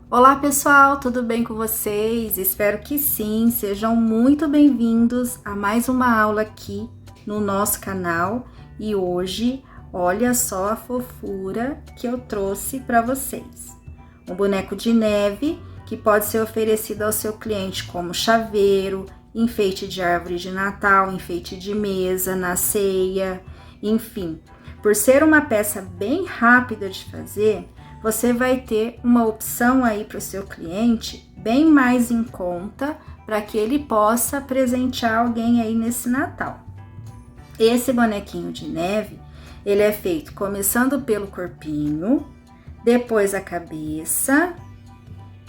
Olá pessoal, tudo bem com vocês? Espero que sim, sejam muito bem-vindos a mais uma aula aqui no nosso canal. E hoje, olha só a fofura que eu trouxe para vocês. Um boneco de neve que pode ser oferecido ao seu cliente como chaveiro, enfeite de árvore de Natal, enfeite de mesa, na ceia, enfim. Por ser uma peça bem rápida de fazer, você vai ter uma opção aí para o seu cliente bem mais em conta para que ele possa presentear alguém aí nesse Natal. Esse bonequinho de neve, ele é feito começando pelo corpinho, depois a cabeça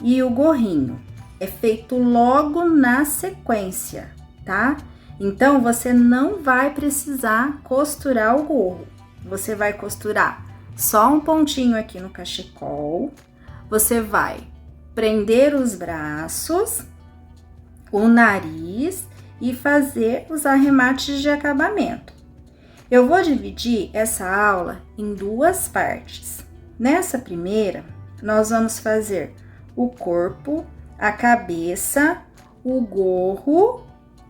e o gorrinho. É feito logo na sequência, tá? Então, você não vai precisar costurar o gorro. Você vai costurar só um pontinho aqui no cachecol, você vai prender os braços, o nariz e fazer os arremates de acabamento. Eu vou dividir essa aula em duas partes. Nessa primeira, nós vamos fazer o corpo, a cabeça, o gorro,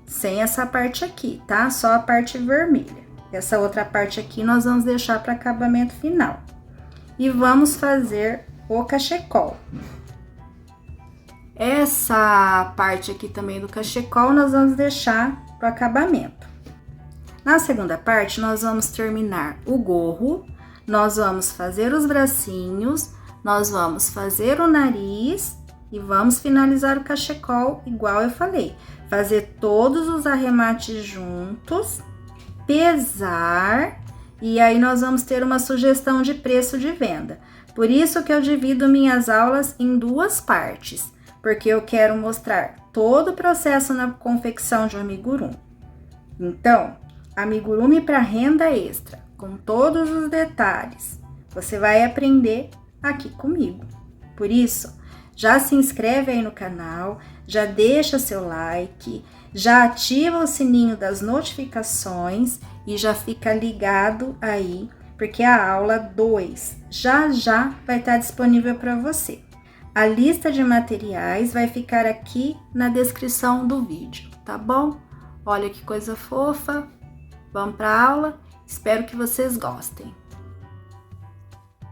sem essa parte aqui, tá? Só a parte vermelha. Essa outra parte aqui nós vamos deixar para acabamento final. E vamos fazer o cachecol. Essa parte aqui também do cachecol nós vamos deixar para acabamento. Na segunda parte, nós vamos terminar o gorro, nós vamos fazer os bracinhos, nós vamos fazer o nariz e vamos finalizar o cachecol, igual eu falei. Fazer todos os arremates juntos, pesar, e aí nós vamos ter uma sugestão de preço de venda. Por isso que eu divido minhas aulas em duas partes, porque eu quero mostrar todo o processo na confecção de um amigurumi. Então, amigurumi para renda extra, com todos os detalhes, você vai aprender aqui comigo. Por isso, já se inscreve aí no canal, já deixa seu like, já ativa o sininho das notificações e já fica ligado aí, porque a aula 2 já vai estar disponível para você. A lista de materiais vai ficar aqui na descrição do vídeo, tá bom? Olha que coisa fofa. Vamos para a aula? Espero que vocês gostem.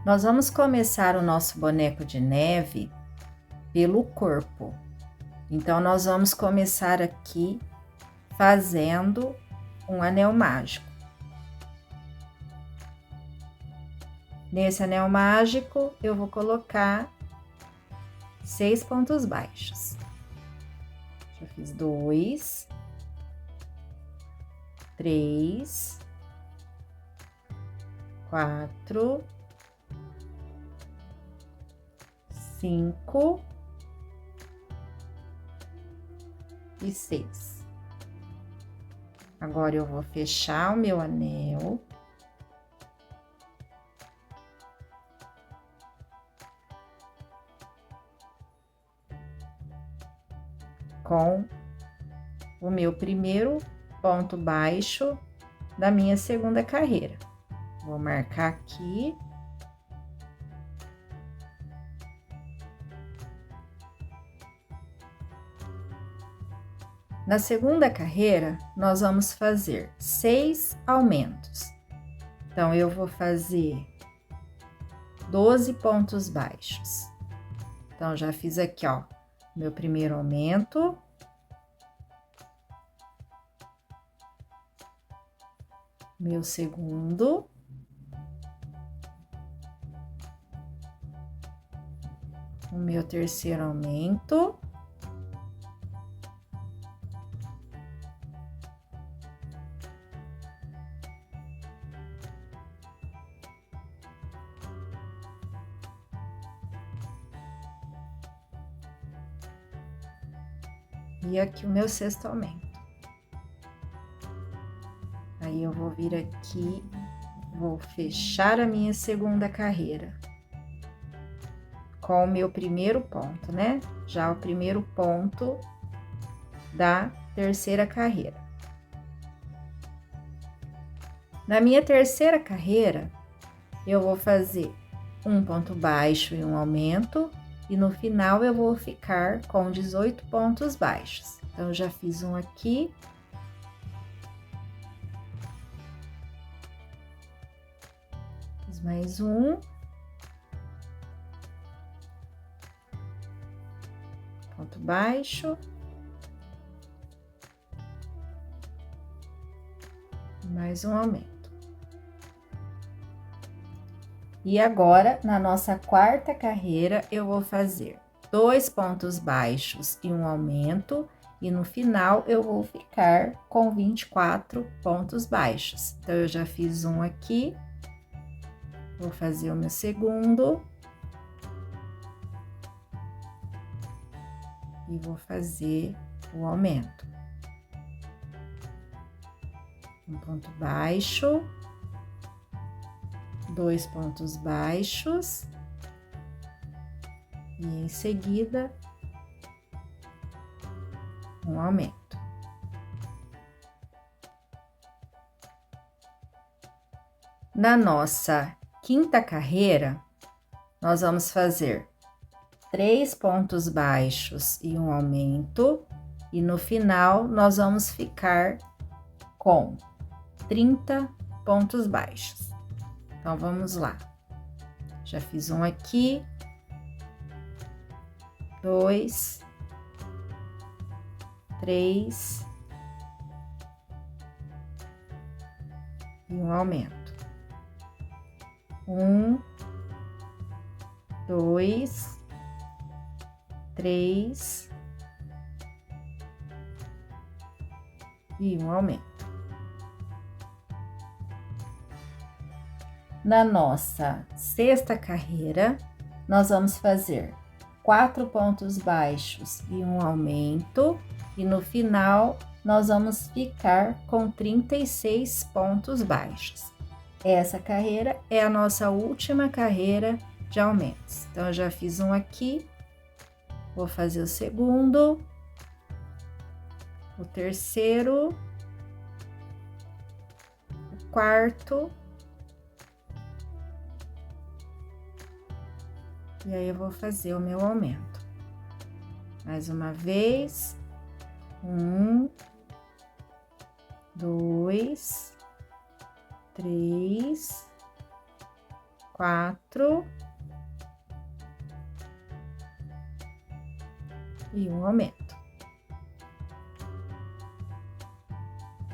Nós vamos começar o nosso boneco de neve pelo corpo. Então, nós vamos começar aqui fazendo um anel mágico. Nesse anel mágico, eu vou colocar 6 pontos baixos. Já fiz 2, 3, 4, 5 e 6. Agora eu vou fechar o meu anel. Com o meu primeiro ponto baixo da minha segunda carreira. Vou marcar aqui. Na segunda carreira, nós vamos fazer 6 aumentos. Então, eu vou fazer 12 pontos baixos. Então, já fiz aqui, ó, meu primeiro aumento. Meu segundo. O meu terceiro aumento. E aqui o meu sexto aumento. Aí, eu vou vir aqui, vou fechar a minha segunda carreira com o meu primeiro ponto, né? Já o primeiro ponto da terceira carreira. Na minha terceira carreira, eu vou fazer um ponto baixo e um aumento, e no final eu vou ficar com 18 pontos baixos. Então, eu já fiz um aqui. Fiz mais um. Ponto baixo. Mais um aumento. E agora, na nossa quarta carreira, eu vou fazer 2 pontos baixos e um aumento, e no final eu vou ficar com 24 pontos baixos. Então, eu já fiz um aqui, vou fazer o meu segundo. E vou fazer o aumento. Um ponto baixo. 2 pontos baixos e em seguida um aumento. Na nossa quinta carreira, nós vamos fazer 3 pontos baixos e um aumento, e no final nós vamos ficar com 30 pontos baixos. Então, vamos lá. Já fiz um aqui, 2, 3 e um aumento. 1, 2, 3 e um aumento. Na nossa sexta carreira, nós vamos fazer 4 pontos baixos e um aumento, e no final nós vamos ficar com 36 pontos baixos. Essa carreira é a nossa última carreira de aumentos. Então, eu já fiz um aqui, vou fazer o segundo, o terceiro, o quarto. E aí, eu vou fazer o meu aumento. Mais uma vez. 1, 2, 3, 4. E um aumento.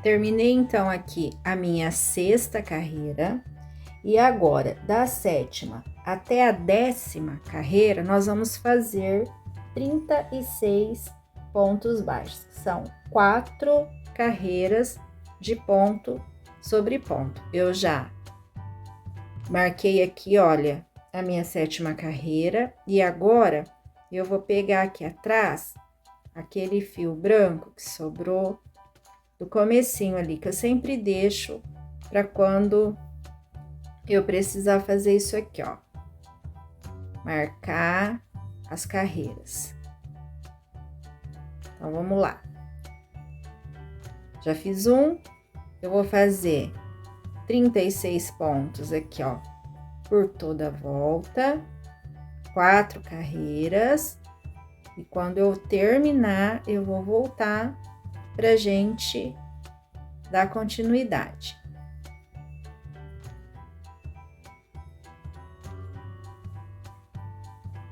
Terminei, então, aqui a minha sexta carreira. E agora, da sétima até a 10ª carreira, nós vamos fazer 36 pontos baixos. São 4 carreiras de ponto sobre ponto. Eu já marquei aqui, olha, a minha 7ª carreira. E agora, eu vou pegar aqui atrás aquele fio branco que sobrou do comecinho ali, que eu sempre deixo para quando eu precisar fazer isso aqui, ó. Marcar as carreiras. Então, vamos lá. Já fiz um, eu vou fazer 36 pontos aqui, ó, por toda a volta, 4 carreiras, e quando eu terminar, eu vou voltar pra gente dar continuidade.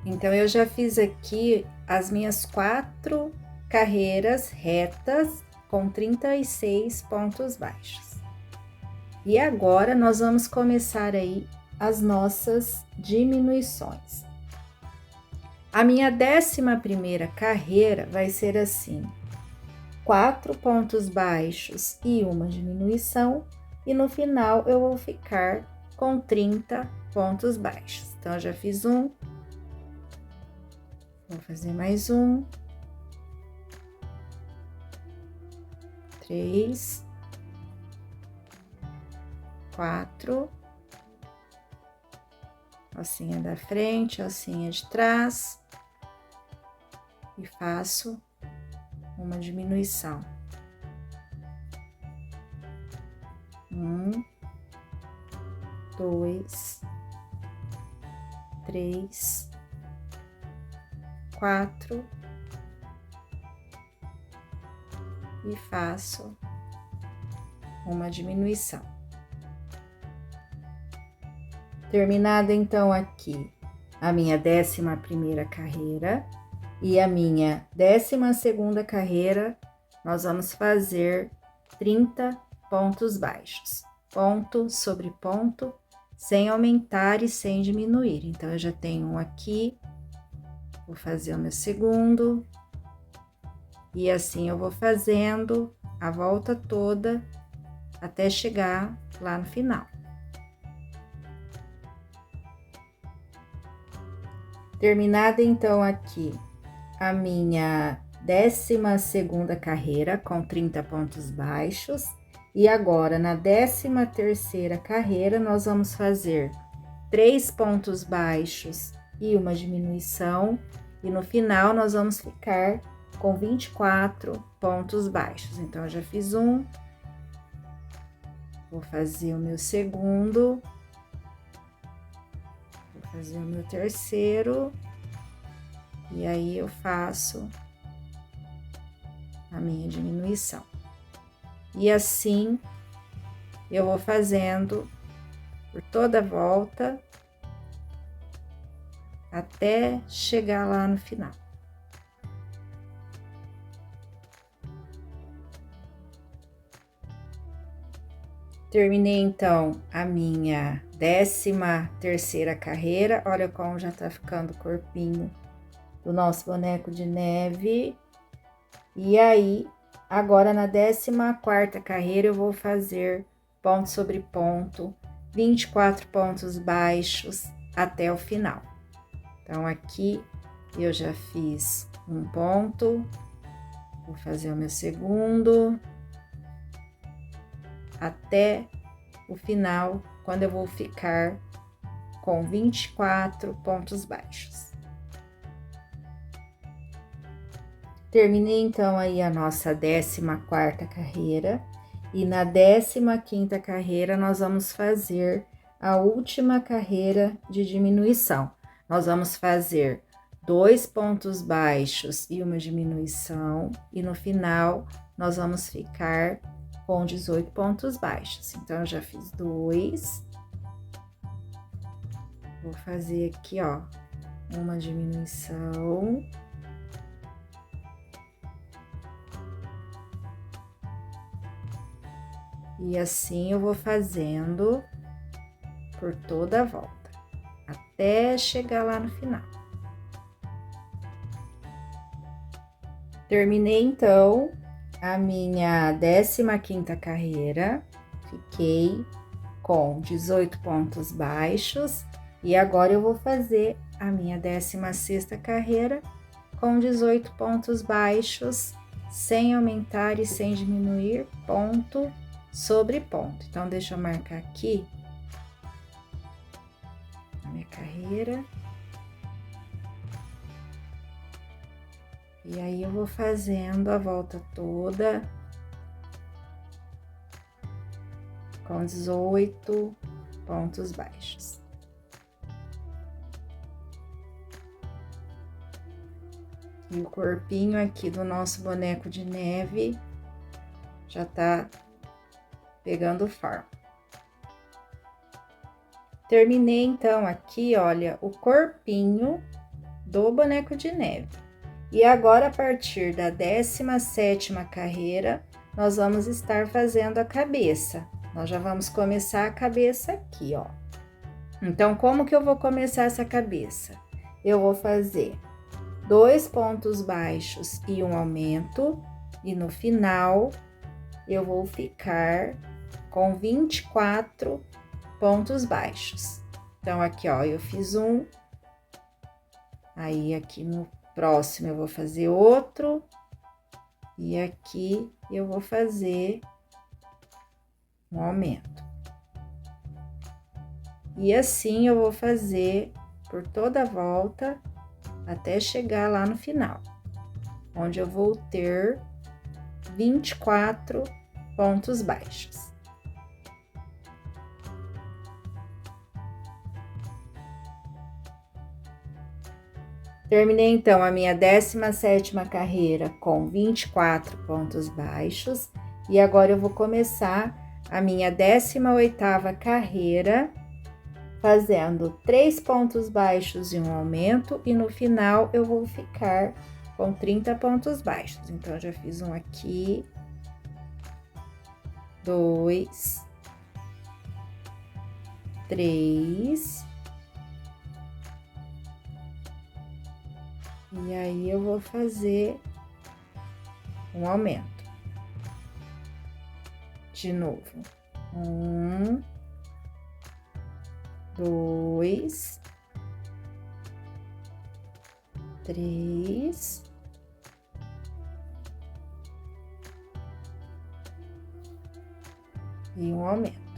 Então, eu já fiz aqui as minhas 4 carreiras retas com 36 pontos baixos. E agora, nós vamos começar aí as nossas diminuições. A minha 11ª carreira vai ser assim: 4 pontos baixos e uma diminuição, e no final eu vou ficar com 30 pontos baixos. Então, eu já fiz um. Vou fazer mais um, 3, 4, alcinha da frente, alcinha de trás, e faço uma diminuição. 1, 2, 3, 24 e faço uma diminuição. Terminada então aqui a minha 11ª carreira e a minha 12ª carreira, nós vamos fazer 30 pontos baixos, ponto sobre ponto, sem aumentar e sem diminuir. Então, eu já tenho um aqui, vou fazer o meu segundo, e assim eu vou fazendo a volta toda até chegar lá no final. Terminada então aqui a minha 12ª carreira com 30 pontos baixos, e agora na 13ª carreira nós vamos fazer 3 pontos baixos e uma diminuição, e no final nós vamos ficar com 24 pontos baixos. Então, eu já fiz um, vou fazer o meu segundo, vou fazer o meu terceiro, e aí eu faço a minha diminuição. E assim eu vou fazendo por toda a volta até chegar lá no final. Terminei então a minha 13ª carreira. Olha como já tá ficando o corpinho do nosso boneco de neve. E aí, agora na 14ª carreira eu vou fazer ponto sobre ponto, 24 pontos baixos até o final. Então, aqui eu já fiz um ponto, vou fazer o meu segundo, até o final, quando eu vou ficar com 24 pontos baixos. Terminei então aí a nossa 14ª carreira, e na 15ª carreira nós vamos fazer a última carreira de diminuição. Nós vamos fazer 2 pontos baixos e uma diminuição, e no final nós vamos ficar com 18 pontos baixos. Então, eu já fiz 2. Vou fazer aqui, ó, uma diminuição. E assim eu vou fazendo por toda a volta, até chegar lá no final. Terminei, então, a minha 15ª carreira, fiquei com 18 pontos baixos, e agora eu vou fazer a minha 16ª carreira com 18 pontos baixos, sem aumentar e sem diminuir, ponto sobre ponto. Então, deixa eu marcar aqui a minha carreira. E aí, eu vou fazendo a volta toda com 18 pontos baixos. E o corpinho aqui do nosso boneco de neve já tá pegando forma. Terminei, então, aqui, olha, o corpinho do boneco de neve. E agora, a partir da 17ª carreira, nós vamos estar fazendo a cabeça. Nós já vamos começar a cabeça aqui, ó. Então, como que eu vou começar essa cabeça? Eu vou fazer 2 pontos baixos e um aumento, e no final, eu vou ficar com 24 pontos baixos. Então, aqui, ó, eu fiz um, aí aqui no próximo eu vou fazer outro, e aqui eu vou fazer um aumento. E assim eu vou fazer por toda a volta até chegar lá no final, onde eu vou ter 24 pontos baixos. Terminei então a minha 17ª carreira com 24 pontos baixos e agora eu vou começar a minha 18ª carreira fazendo 3 pontos baixos e um aumento e no final eu vou ficar com 30 pontos baixos. Então, eu já fiz um aqui, 2, 3. E aí, eu vou fazer um aumento. De novo. 1, 2, 3. E um aumento.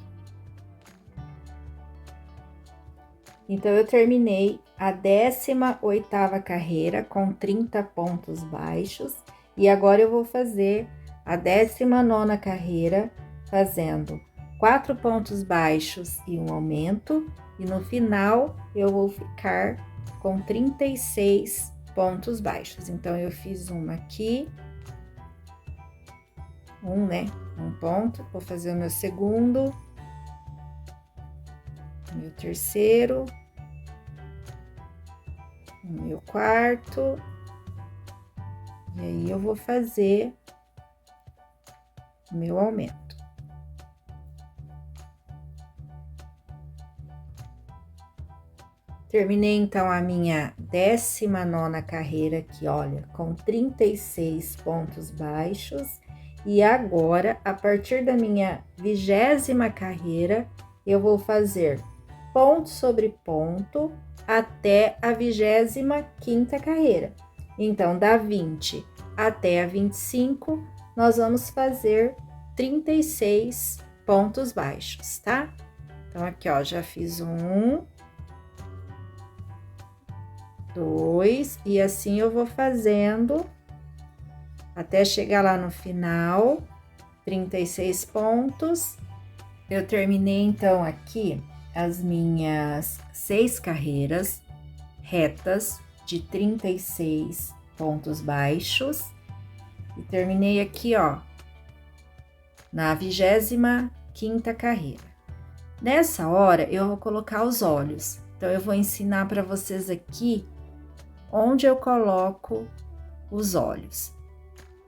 Então, eu terminei a 18ª carreira com 30 pontos baixos e agora eu vou fazer a 19ª carreira fazendo 4 pontos baixos e um aumento e no final eu vou ficar com 36 pontos baixos. Então, eu fiz uma aqui, um ponto, vou fazer o meu segundo, meu terceiro, o meu quarto, e aí eu vou fazer o meu aumento. Terminei então a minha 19ª carreira aqui, olha, com 36 pontos baixos. E agora, a partir da minha 20ª carreira, eu vou fazer ponto sobre ponto até a 25ª carreira. Então, da 20 até a 25, nós vamos fazer 36 pontos baixos, tá? Então, aqui, ó, já fiz 1, 2, e assim eu vou fazendo até chegar lá no final, 36 pontos. Eu terminei, então, aqui as minhas 6 carreiras retas de 36 pontos baixos. E terminei aqui, ó, na 25ª carreira. Nessa hora, eu vou colocar os olhos. Então, eu vou ensinar para vocês aqui onde eu coloco os olhos.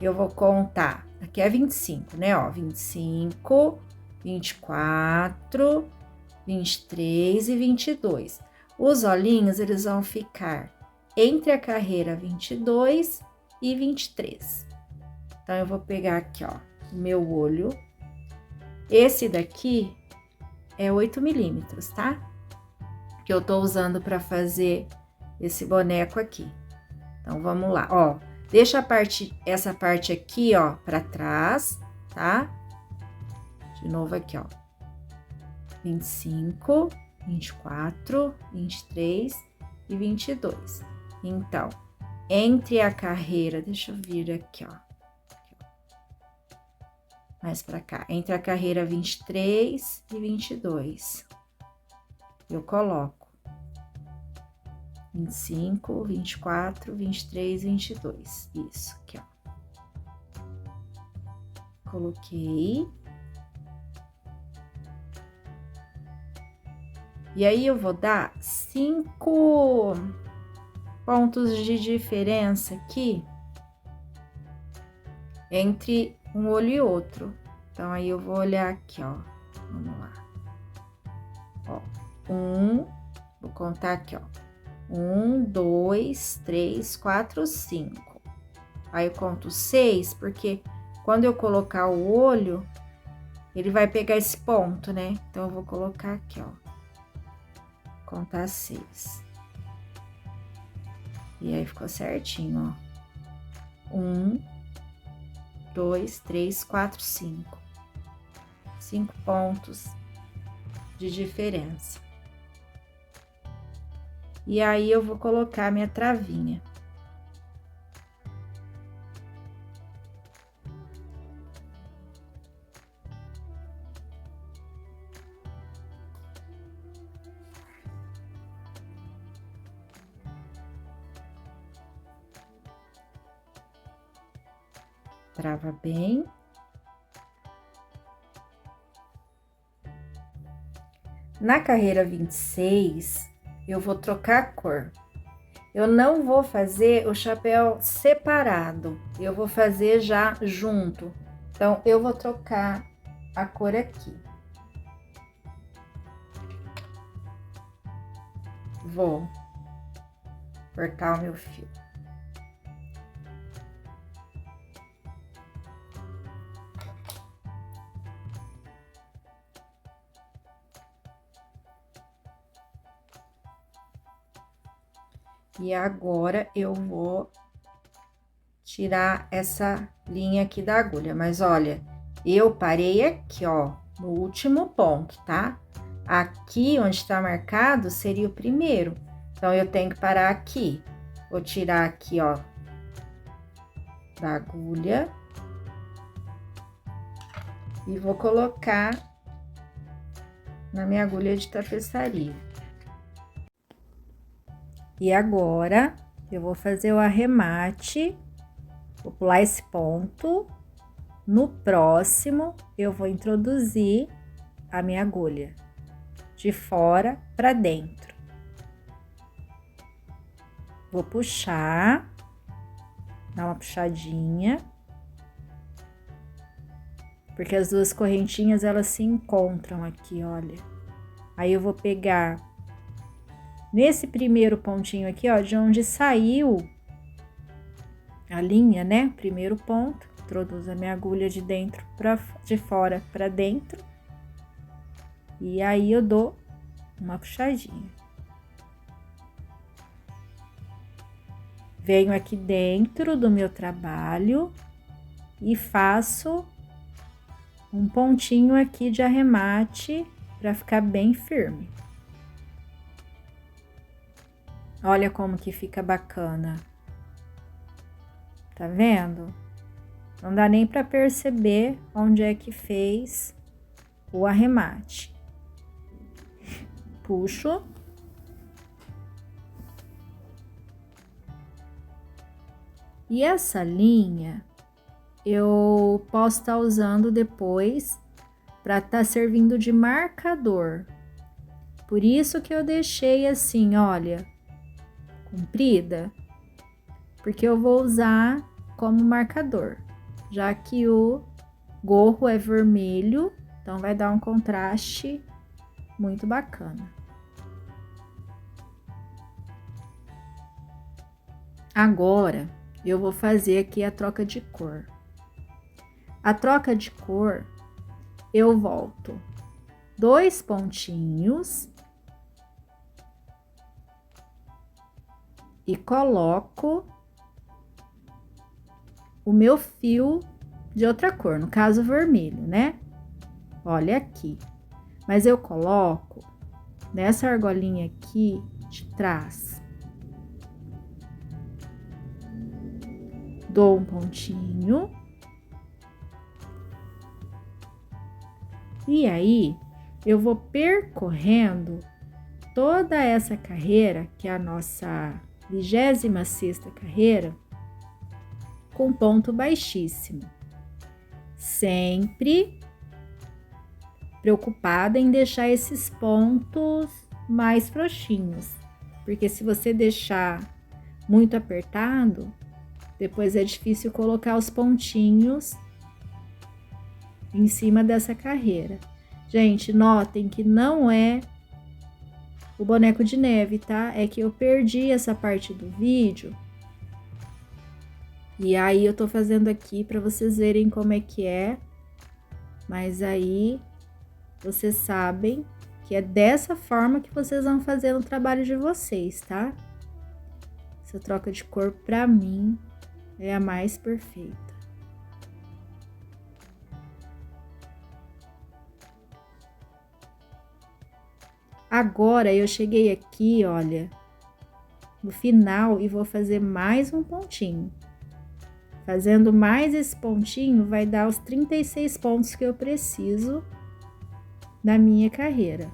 Eu vou contar, aqui é 25, né, ó, 25, 24, 23 e 22. Os olhinhos, eles vão ficar entre a carreira 22 e 23. Então, eu vou pegar aqui, ó, o meu olho. Esse daqui é 8 milímetros, tá? Que eu tô usando para fazer esse boneco aqui. Então, vamos lá, ó. Deixa essa parte aqui, ó, para trás, tá? De novo aqui, ó. 25, 24, 23 e 22. Então, entre a carreira, deixa eu vir aqui, ó. Mais para cá, entre a carreira 23 e 22. Eu coloco 25, 24, 23, 22. Isso, aqui, ó. Coloquei. E aí, eu vou dar 5 pontos de diferença aqui entre um olho e outro. Então, aí, eu vou olhar aqui, ó. Vamos lá. Ó, vou contar aqui, ó. 1, 2, 3, 4, 5. Aí, eu conto 6, porque quando eu colocar o olho, ele vai pegar esse ponto, né? Então, eu vou colocar aqui, ó. Contar 6. E aí, ficou certinho, ó. 1, 2, 3, 4, 5. 5 pontos de diferença. E aí, eu vou colocar minha travinha. trava bem. Na carreira 26, eu vou trocar a cor. Eu não vou fazer o chapéu separado, eu vou fazer já junto. Então, eu vou trocar a cor aqui. Vou cortar o meu fio. E agora, eu vou tirar essa linha aqui da agulha. Mas, olha, eu parei aqui, ó, no último ponto, tá? Aqui, onde tá marcado, seria o primeiro. Então, eu tenho que parar aqui. Vou tirar aqui, ó, da agulha. E vou colocar na minha agulha de tapeçaria. E agora, eu vou fazer o arremate, vou pular esse ponto. No próximo, eu vou introduzir a minha agulha de fora para dentro. Vou puxar, dar uma puxadinha, porque as duas correntinhas, elas se encontram aqui, olha. Aí, eu vou pegar nesse primeiro pontinho aqui, ó, de onde saiu a linha, né? Primeiro ponto, introduzo a minha agulha de dentro de fora para dentro. E aí, eu dou uma puxadinha. Venho aqui dentro do meu trabalho e faço um pontinho aqui de arremate para ficar bem firme. Olha como que fica bacana. Tá vendo? Não dá nem para perceber onde é que fez o arremate. Puxo. E essa linha eu posso estar usando depois para estar servindo de marcador. Por isso que eu deixei assim, olha, comprida, porque eu vou usar como marcador, já que o gorro é vermelho, então vai dar um contraste muito bacana. Agora, eu vou fazer aqui a troca de cor. A troca de cor, eu volto 2 pontinhos e coloco o meu fio de outra cor, no caso vermelho, né? Olha aqui. Mas eu coloco nessa argolinha aqui de trás. Dou um pontinho. E aí, eu vou percorrendo toda essa carreira, que é a nossa 26ª carreira, com ponto baixíssimo. Sempre preocupada em deixar esses pontos mais frouxinhos, porque se você deixar muito apertado, depois é difícil colocar os pontinhos em cima dessa carreira. Gente, notem que não é o boneco de neve, tá? É que eu perdi essa parte do vídeo. E aí, eu tô fazendo aqui pra vocês verem como é que é. Mas aí, vocês sabem que é dessa forma que vocês vão fazer no trabalho de vocês, tá? Essa troca de cor, pra mim, é a mais perfeita. Agora, eu cheguei aqui, olha, no final, e vou fazer mais um pontinho. Fazendo mais esse pontinho, vai dar os 36 pontos que eu preciso na minha carreira.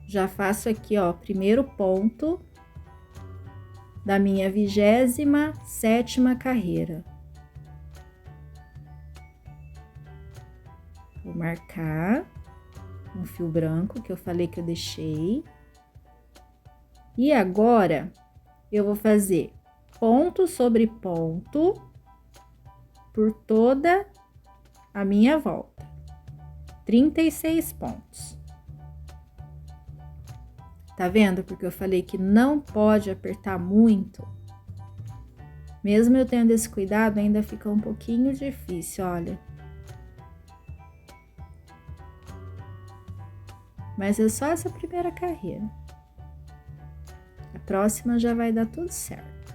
Já faço aqui, ó, primeiro ponto da minha 27ª carreira. Vou marcar um fio branco que eu falei que eu deixei. E agora, eu vou fazer ponto sobre ponto por toda a minha volta. 36 pontos. Tá vendo? Porque eu falei que não pode apertar muito. Mesmo eu tendo esse cuidado, ainda fica um pouquinho difícil, olha. Mas é só essa primeira carreira. A próxima já vai dar tudo certo.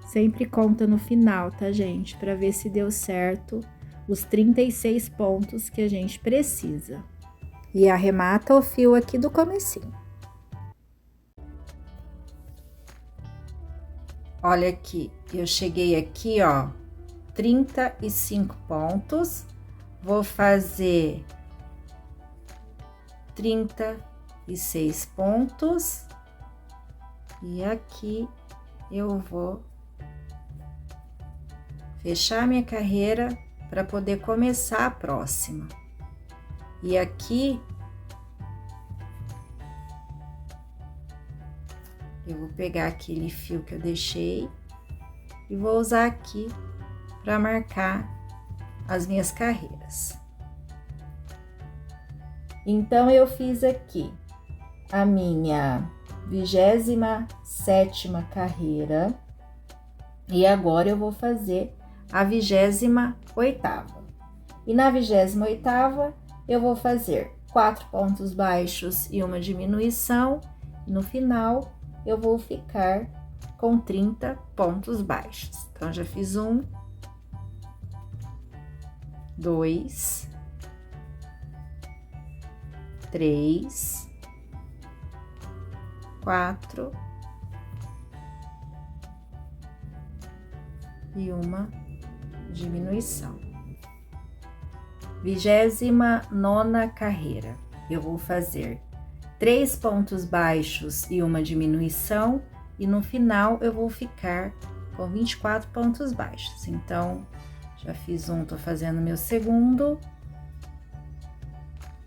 Sempre conta no final, tá, gente? Para ver se deu certo os 36 pontos que a gente precisa. E arremata o fio aqui do comecinho. Olha aqui, eu cheguei aqui, ó, 35 pontos. Vou fazer 36 pontos. E aqui eu vou fechar minha carreira para poder começar a próxima. E aqui eu vou pegar aquele fio que eu deixei e vou usar aqui para marcar as minhas carreiras. Então, eu fiz aqui a minha 27ª carreira e agora eu vou fazer a 28ª. E na 28ª, eu vou fazer 4 pontos baixos e uma diminuição. E no final, eu vou ficar com 30 pontos baixos. Então, já fiz 1, 2, 3, 4 e uma diminuição. 29ª carreira, eu vou fazer 3 pontos baixos e uma diminuição, e no final eu vou ficar com 24 pontos baixos. Então, já fiz um, tô fazendo meu segundo.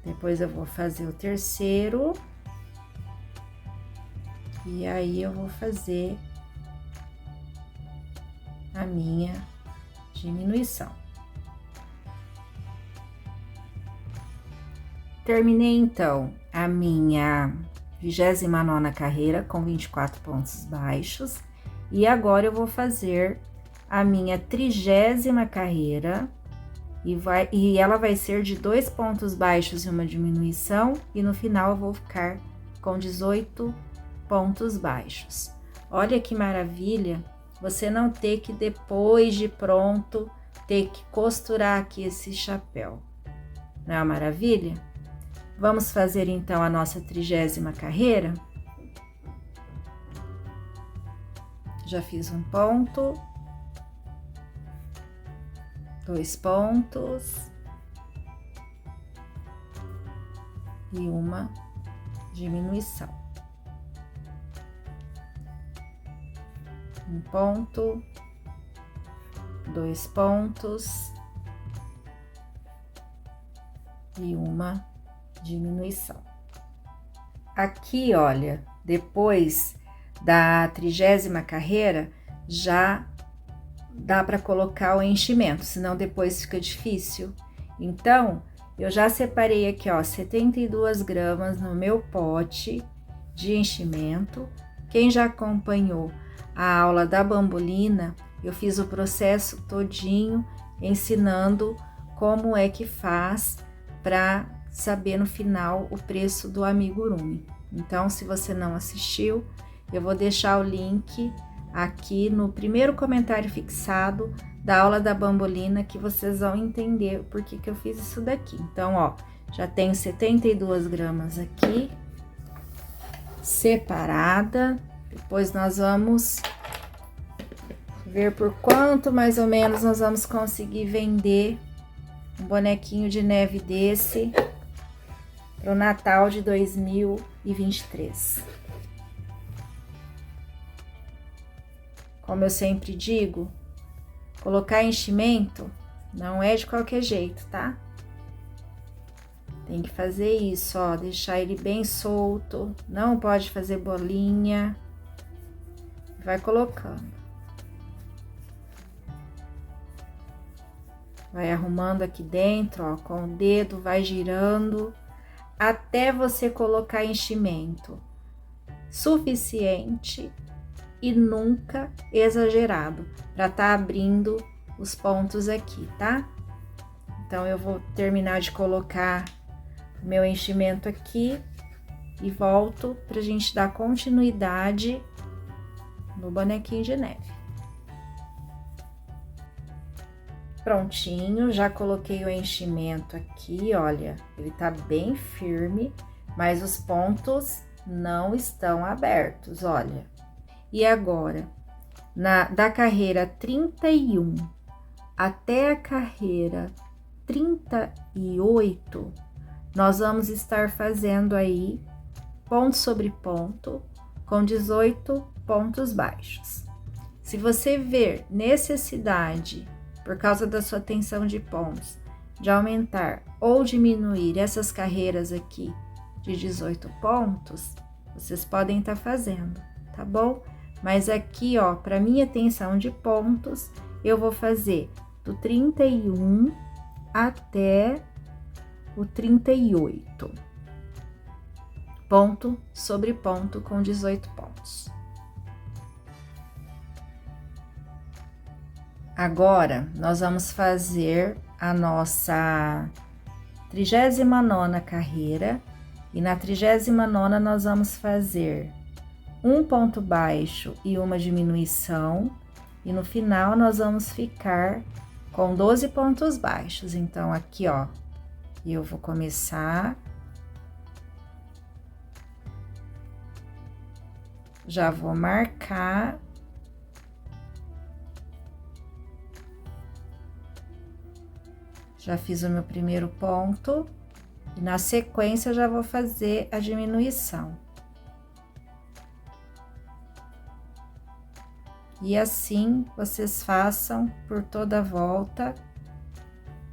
Depois eu vou fazer o terceiro. E aí eu vou fazer a minha diminuição. Terminei então a minha 29ª carreira com 24 pontos baixos. E agora eu vou fazer a minha 30ª carreira e ela vai ser de 2 pontos baixos e uma diminuição, e no final eu vou ficar com 18 pontos baixos. Olha que maravilha, você não ter que depois de pronto ter que costurar aqui esse chapéu. Não é uma maravilha? Vamos fazer então a nossa 30ª carreira? Já fiz um ponto, 2 pontos e uma diminuição. Um ponto, 2 pontos e uma diminuição. Aqui, olha, depois da 30ª carreira, já dá para colocar o enchimento, senão depois fica difícil. Então, eu já separei aqui, ó, 72 gramas no meu pote de enchimento. Quem já acompanhou a aula da bambolina, eu fiz o processo todinho ensinando como é que faz para saber no final o preço do amigurumi. Então, se você não assistiu, eu vou deixar o link aqui no primeiro comentário fixado da aula da bambolina, que vocês vão entender por que eu fiz isso daqui. Então, ó, já tenho 72 gramas aqui, separada. Depois nós vamos ver por quanto mais ou menos nós vamos conseguir vender um bonequinho de neve desse para o Natal de 2023. como eu sempre digo, colocar enchimento não é de qualquer jeito, tá? Tem que fazer isso, ó, deixar ele bem solto, não pode fazer bolinha. Vai colocando. Vai arrumando aqui dentro, ó, com o dedo, vai girando, até você colocar enchimento suficiente e nunca exagerado, para tá abrindo os pontos aqui, tá? Então, eu vou terminar de colocar o meu enchimento aqui e volto pra gente dar continuidade no bonequinho de neve. Prontinho, já coloquei o enchimento aqui, olha, ele tá bem firme, mas os pontos não estão abertos, olha. E agora, da carreira 31 até a carreira 38, nós vamos estar fazendo aí ponto sobre ponto com 18 pontos baixos. Se você ver necessidade, por causa da sua tensão de pontos, de aumentar ou diminuir essas carreiras aqui de 18 pontos, vocês podem estar fazendo, tá bom? Mas aqui, ó, para minha tensão de pontos, eu vou fazer do 31 até o 38. Ponto sobre ponto com 18 pontos. Agora, nós vamos fazer a nossa 39ª carreira, e na 39ª nós vamos fazer um ponto baixo e uma diminuição, e no final nós vamos ficar com 12 pontos baixos. Então, aqui, ó, eu vou começar, já vou marcar. Já fiz o meu primeiro ponto e na sequência já vou fazer a diminuição. E assim vocês façam por toda a volta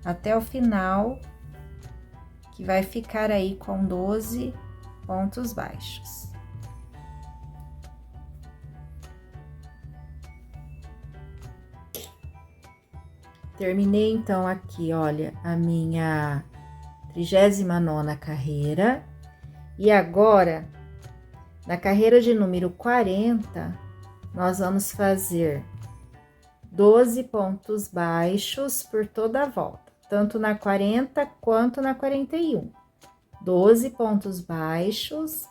até o final, que vai ficar aí com 12 pontos baixos. Terminei, então, aqui, olha, a minha 39ª carreira. E agora, na carreira de número 40, nós vamos fazer 12 pontos baixos por toda a volta, tanto na 40 quanto na 41. 12 pontos baixos,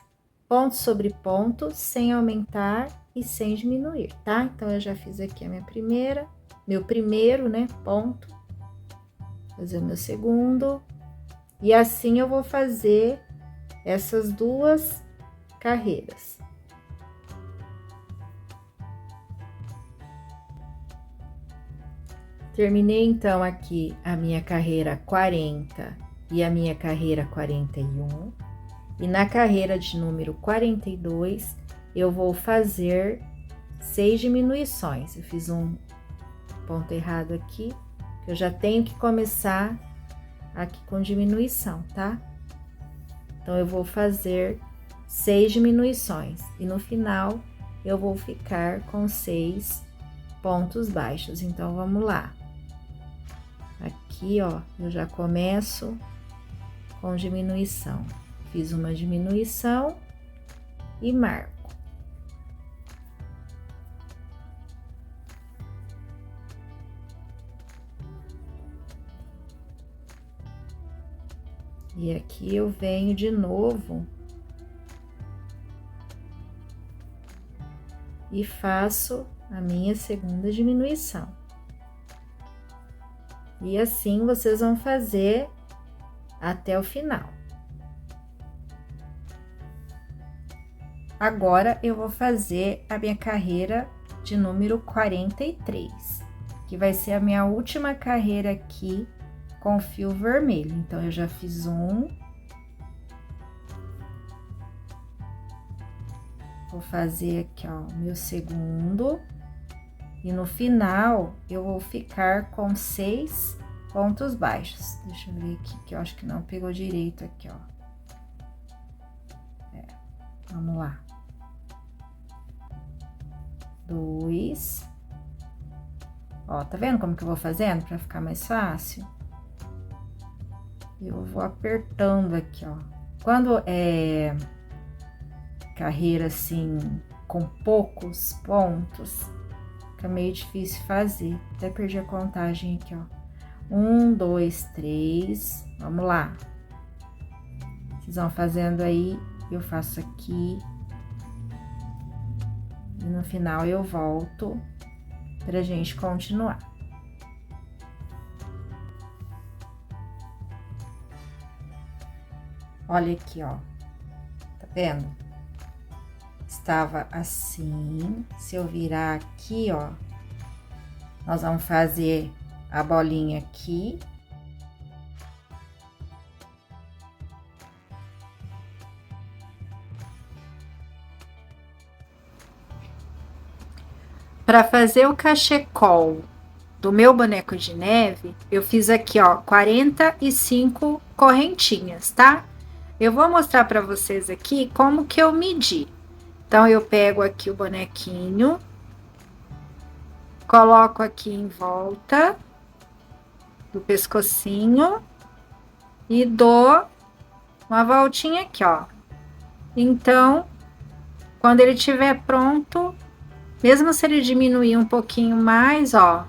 ponto sobre ponto, sem aumentar e sem diminuir, tá? Então, eu já fiz aqui a minha primeira... meu primeiro, né, ponto, fazer o meu segundo, e assim eu vou fazer essas duas carreiras. Terminei, então, aqui a minha carreira 40 e a minha carreira 41, e na carreira de número 42, eu vou fazer 6 diminuições. Eu fiz um ponto errado aqui, que eu já tenho que começar aqui com diminuição, tá? Então, eu vou fazer 6 diminuições e no final eu vou ficar com 6 pontos baixos. Então, vamos lá. Aqui, ó, eu já começo com diminuição. Fiz uma diminuição e marco. E aqui eu venho de novo e faço a minha segunda diminuição. E assim vocês vão fazer até o final. Agora, eu vou fazer a minha carreira de número 43, que vai ser a minha última carreira aqui com fio vermelho. Então, eu já fiz um. Vou fazer aqui, ó, o meu segundo. E no final, eu vou ficar com 6 pontos baixos. Deixa eu ver aqui, que eu acho que não pegou direito aqui, ó. Vamos lá. 2. Ó, tá vendo como que eu vou fazendo pra ficar mais fácil? Eu vou apertando aqui, ó. Quando é carreira assim, com poucos pontos, fica meio difícil fazer. Até perdi a contagem aqui, ó. 1, 2, 3. Vamos lá. Vocês vão fazendo aí, eu faço aqui. E no final eu volto pra gente continuar. Olha aqui, ó. Tá vendo? Estava assim. Se eu virar aqui, ó, nós vamos fazer a bolinha aqui. Para fazer o cachecol do meu boneco de neve, eu fiz aqui, ó, 45 correntinhas, tá? Eu vou mostrar para vocês aqui como que eu medi. Então, eu pego aqui o bonequinho, coloco aqui em volta do pescocinho e dou uma voltinha aqui, ó. Então, quando ele estiver pronto, mesmo se ele diminuir um pouquinho mais, ó,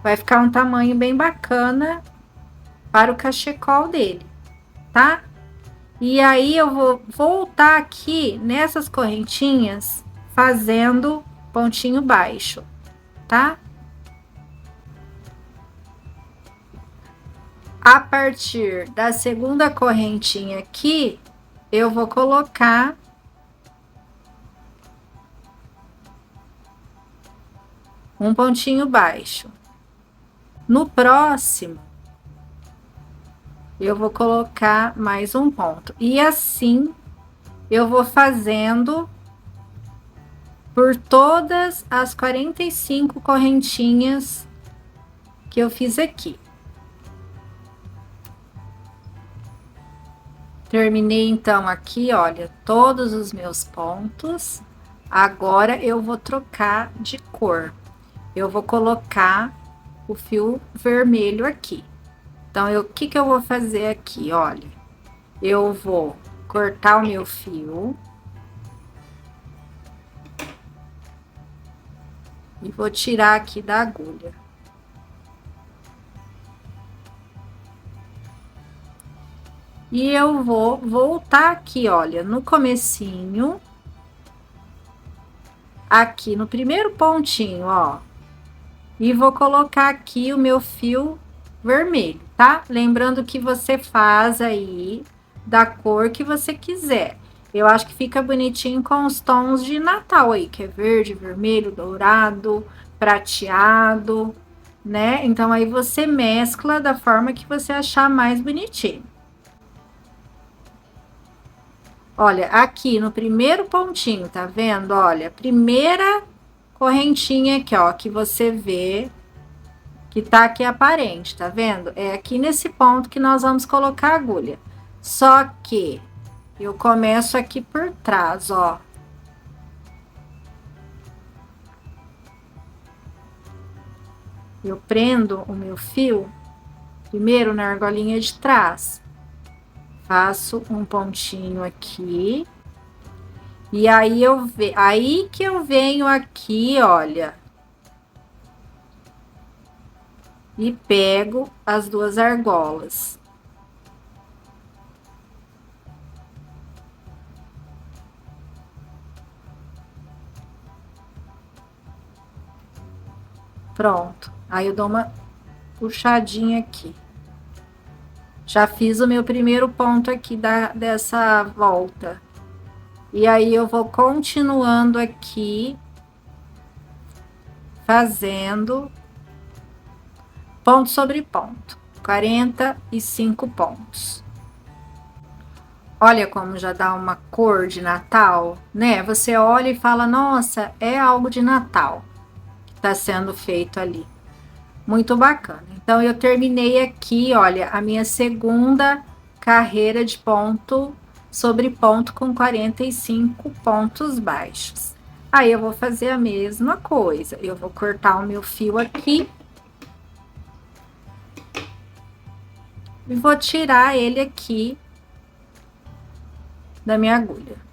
vai ficar um tamanho bem bacana para o cachecol dele, tá? E aí, eu vou voltar aqui nessas correntinhas, fazendo pontinho baixo, tá? A partir da segunda correntinha aqui, eu vou colocar um pontinho baixo. No próximo, eu vou colocar mais um ponto. E assim, eu vou fazendo por todas as 45 correntinhas que eu fiz aqui. Terminei, então, aqui, olha, todos os meus pontos. Agora, eu vou trocar de cor. Eu vou colocar o fio vermelho aqui. Então, o que que eu vou fazer aqui? Olha, eu vou cortar o meu fio. E vou tirar aqui da agulha. E eu vou voltar aqui, olha, no comecinho. Aqui no primeiro pontinho, ó. E vou colocar aqui o meu fio vermelho, tá? Lembrando que você faz aí da cor que você quiser. Eu acho que fica bonitinho com os tons de Natal aí, que é verde, vermelho, dourado, prateado, né? Então, aí você mescla da forma que você achar mais bonitinho. Olha, aqui no primeiro pontinho, tá vendo? Olha, primeira correntinha aqui, ó, que você vê que tá aqui aparente, tá vendo? É aqui nesse ponto que nós vamos colocar a agulha. Só que eu começo aqui por trás, ó. Eu prendo o meu fio primeiro na argolinha de trás. Faço um pontinho aqui. E aí aí que eu venho aqui, olha. E pego as duas argolas. Pronto. Aí eu dou uma puxadinha aqui. Já fiz o meu primeiro ponto aqui dessa volta. E aí eu vou continuando aqui, fazendo ponto sobre ponto, 45 pontos. Olha como já dá uma cor de Natal, né? Você olha e fala, nossa, é algo de Natal. tá sendo feito ali. Muito bacana. Então, eu terminei aqui, olha, a minha segunda carreira de ponto sobre ponto com 45 pontos baixos. Aí, eu vou fazer a mesma coisa. Eu vou cortar o meu fio aqui. E vou tirar ele aqui da minha agulha.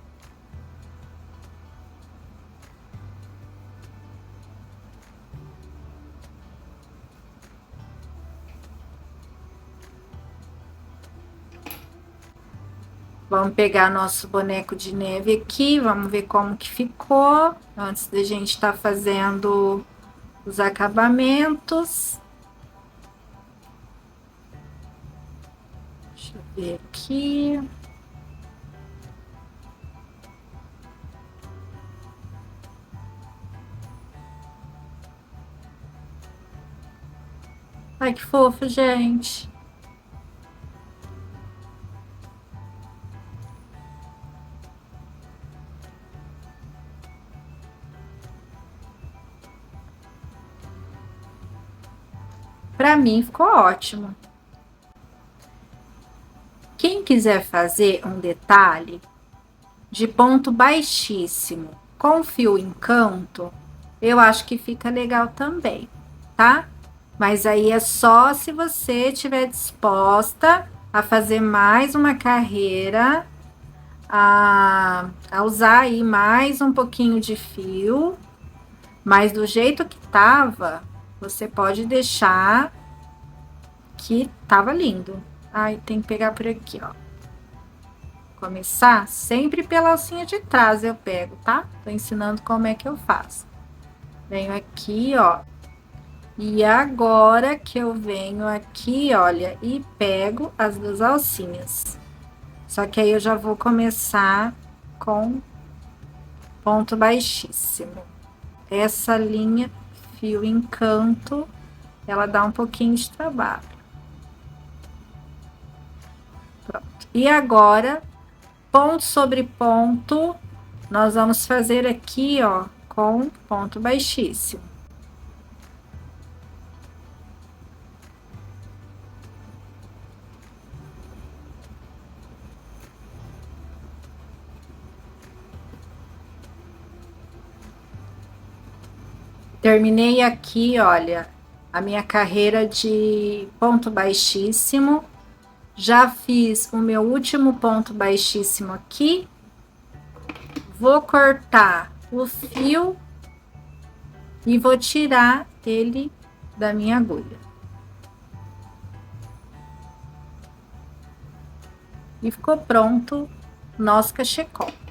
Vamos pegar nosso boneco de neve aqui, vamos ver como que ficou, antes da gente estar fazendo os acabamentos. Deixa eu ver aqui. Ai, que fofo, gente. Para mim ficou ótimo. Quem quiser fazer um detalhe de ponto baixíssimo com fio encanto, eu acho que fica legal também, tá? Mas aí é só se você estiver disposta a fazer mais uma carreira, a usar aí mais um pouquinho de fio, mas do jeito que tava, você pode deixar que tava lindo. Ai, tem que pegar por aqui, ó. Começar sempre pela alcinha de trás eu pego, tá? Tô ensinando como é que eu faço. Venho aqui, ó. E agora que eu venho aqui, olha, e pego as duas alcinhas. Só que aí eu já vou começar com ponto baixíssimo. Essa linha fio encanto, ela dá um pouquinho de trabalho. Pronto. E agora, ponto sobre ponto, nós vamos fazer aqui, ó, com ponto baixíssimo. Terminei aqui, olha, a minha carreira de ponto baixíssimo. Já fiz o meu último ponto baixíssimo aqui. Vou cortar o fio e vou tirar ele da minha agulha. E ficou pronto nosso cachecol.